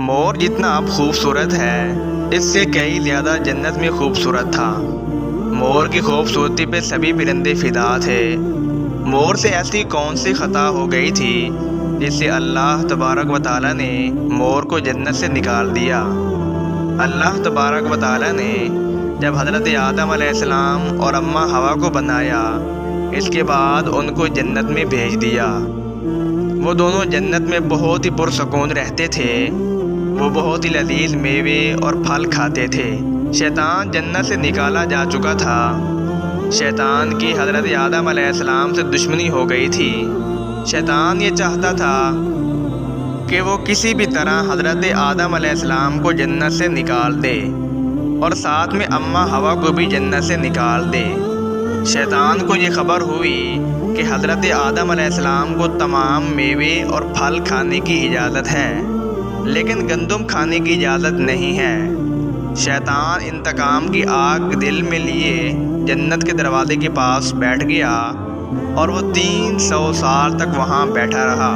مور جتنا اب خوبصورت ہے اس سے کئی زیادہ جنت میں خوبصورت تھا۔ مور کی خوبصورتی پہ سبھی پرندے فدا تھے۔ مور سے ایسی کون سی خطا ہو گئی تھی جس سے اللہ تبارک و تعالیٰ نے مور کو جنت سے نکال دیا۔ اللہ تبارک و تعالیٰ نے جب حضرت آدم علیہ السلام اور اماں حوا کو بنایا، اس کے بعد ان کو جنت میں بھیج دیا۔ وہ دونوں جنت میں بہت ہی پرسکون رہتے تھے۔ وہ بہت ہی لذیذ میوے اور پھل کھاتے تھے۔ شیطان جنت سے نکالا جا چکا تھا۔ شیطان کی حضرت آدم علیہ السلام سے دشمنی ہو گئی تھی۔ شیطان یہ چاہتا تھا کہ وہ کسی بھی طرح حضرت آدم علیہ السلام کو جنت سے نکال دے اور ساتھ میں اماں حوا کو بھی جنت سے نکال دے۔ شیطان کو یہ خبر ہوئی کہ حضرت آدم علیہ السلام کو تمام میوے اور پھل کھانے کی اجازت ہے، لیکن گندم کھانے کی اجازت نہیں ہے۔ شیطان انتقام کی آگ دل میں لیے جنت کے دروازے کے پاس بیٹھ گیا اور وہ 300 سال تک وہاں بیٹھا رہا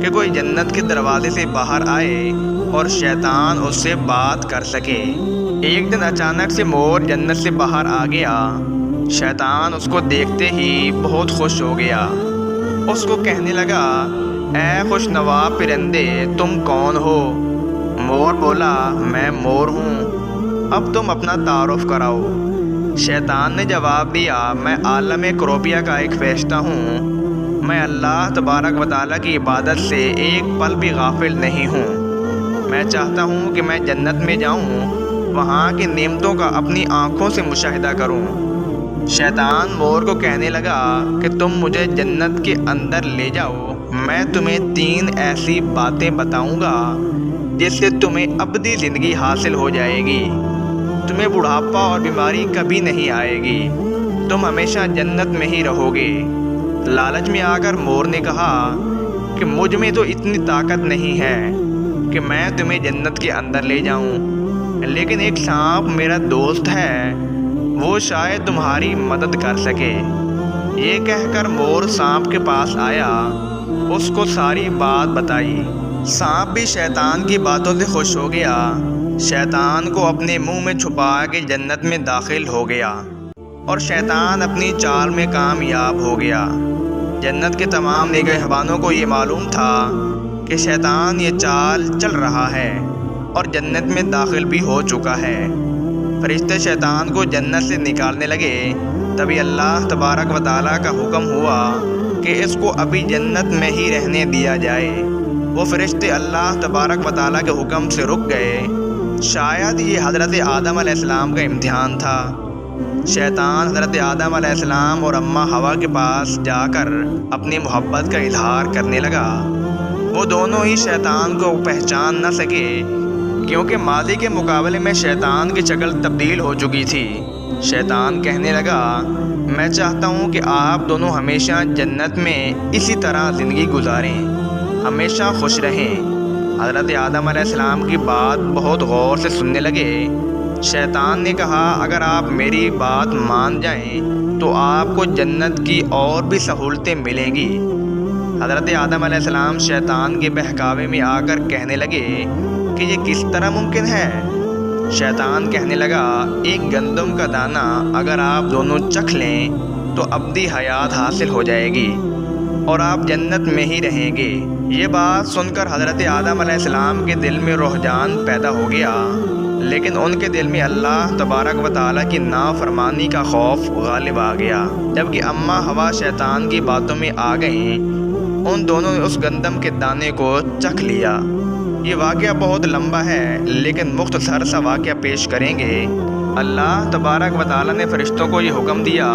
کہ کوئی جنت کے دروازے سے باہر آئے اور شیطان اس سے بات کر سکے۔ ایک دن اچانک سے مور جنت سے باہر آ گیا۔ شیطان اس کو دیکھتے ہی بہت خوش ہو گیا۔ اس کو کہنے لگا، اے خوش نوا پرندے، تم کون ہو؟ مور بولا، میں مور ہوں، اب تم اپنا تعارف کراؤ۔ شیطان نے جواب دیا، میں عالم کروپیا کا ایک فرشتہ ہوں۔ میں اللہ تبارک و تعالیٰ کی عبادت سے ایک پل بھی غافل نہیں ہوں۔ میں چاہتا ہوں کہ میں جنت میں جاؤں، وہاں کی نعمتوں کا اپنی آنکھوں سے مشاہدہ کروں۔ شیطان مور کو کہنے لگا کہ تم مجھے جنت کے اندر لے جاؤ، میں تمہیں 3 ایسی باتیں بتاؤں گا جس سے تمہیں ابدی زندگی حاصل ہو جائے گی۔ تمہیں بڑھاپا اور بیماری کبھی نہیں آئے گی، تم ہمیشہ جنت میں ہی رہو گے۔ لالچ میں آ کر مور نے کہا کہ مجھ میں تو اتنی طاقت نہیں ہے کہ میں تمہیں جنت کے اندر لے جاؤں، لیکن ایک سانپ میرا دوست ہے، وہ شاید تمہاری مدد کر سکے۔ یہ کہہ کر مور سانپ کے پاس آیا، اس کو ساری بات بتائی۔ سانپ بھی شیطان کی باتوں سے خوش ہو گیا۔ شیطان کو اپنے منہ میں چھپا کے جنت میں داخل ہو گیا اور شیطان اپنی چال میں کامیاب ہو گیا۔ جنت کے تمام نگہبانوں کو یہ معلوم تھا کہ شیطان یہ چال چل رہا ہے اور جنت میں داخل بھی ہو چکا ہے۔ فرشتے شیطان کو جنت سے نکالنے لگے، تبھی اللہ تبارک و تعالیٰ کا حکم ہوا کہ اس کو ابھی جنت میں ہی رہنے دیا جائے۔ وہ فرشتے اللہ تبارک و تعالیٰ کے حکم سے رک گئے۔ شاید یہ حضرت آدم علیہ السلام کا امتحان تھا۔ شیطان حضرت آدم علیہ السلام اور اماں حوا کے پاس جا کر اپنی محبت کا اظہار کرنے لگا۔ وہ دونوں ہی شیطان کو پہچان نہ سکے، کیونکہ ماضی کے مقابلے میں شیطان کی شکل تبدیل ہو چکی تھی۔ شیطان کہنے لگا، میں چاہتا ہوں کہ آپ دونوں ہمیشہ جنت میں اسی طرح زندگی گزاریں، ہمیشہ خوش رہیں۔ حضرت آدم علیہ السلام کی بات بہت غور سے سننے لگے۔ شیطان نے کہا، اگر آپ میری بات مان جائیں تو آپ کو جنت کی اور بھی سہولتیں ملیں گی۔ حضرت آدم علیہ السلام شیطان کے بہکاوے میں آ کر کہنے لگے کہ یہ کس طرح ممکن ہے؟ شیطان کہنے لگا، ایک گندم کا دانہ اگر آپ دونوں چکھ لیں تو ابدی حیات حاصل ہو جائے گی اور آپ جنت میں ہی رہیں گے۔ یہ بات سن کر حضرت آدم علیہ السلام کے دل میں رجحان پیدا ہو گیا، لیکن ان کے دل میں اللہ تبارک و تعالیٰ کی نافرمانی کا خوف غالب آ گیا۔ جبکہ اماں حوا شیطان کی باتوں میں آ گئیں، ان دونوں نے اس گندم کے دانے کو چکھ لیا۔ یہ واقعہ بہت لمبا ہے، لیکن مختصر سا واقعہ پیش کریں گے۔ اللہ تبارک و تعالیٰ نے فرشتوں کو یہ حکم دیا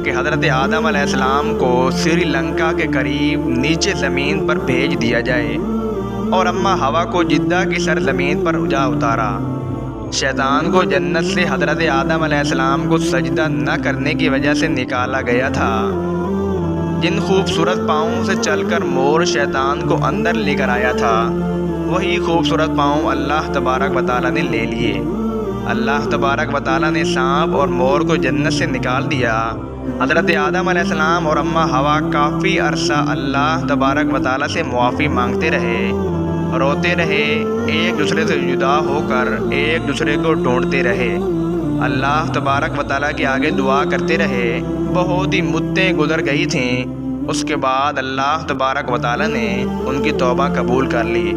کہ حضرت آدم علیہ السلام کو سری لنکا کے قریب نیچے زمین پر بھیج دیا جائے اور اماں حوا کو جدہ کی سرزمین پر جا اتارا۔ شیطان کو جنت سے حضرت آدم علیہ السلام کو سجدہ نہ کرنے کی وجہ سے نکالا گیا تھا۔ جن خوبصورت پاؤں سے چل کر مور شیطان کو اندر لے کر آیا تھا، وہی خوبصورت پاؤں اللہ تبارک و تعالیٰ نے لے لیے۔ اللہ تبارک و تعالیٰ نے سانپ اور مور کو جنت سے نکال دیا۔ حضرت آدم علیہ السلام اور اماں حوا کافی عرصہ اللہ تبارک و تعالیٰ سے معافی مانگتے رہے روتے رہے، ایک دوسرے سے جدا ہو کر ایک دوسرے کو ڈھونڈتے رہے، اللہ تبارک و تعالیٰ کے آگے دعا کرتے رہے۔ بہت ہی مدتیں گزر گئی تھیں، اس کے بعد اللہ تبارک و تعالیٰ نے ان کی توبہ قبول کر لی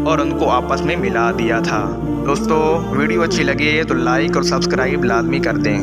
اور ان کو آپس میں ملا دیا تھا۔ دوستو، ویڈیو اچھی لگے تو لائک اور سبسکرائب لازمی کر دیں۔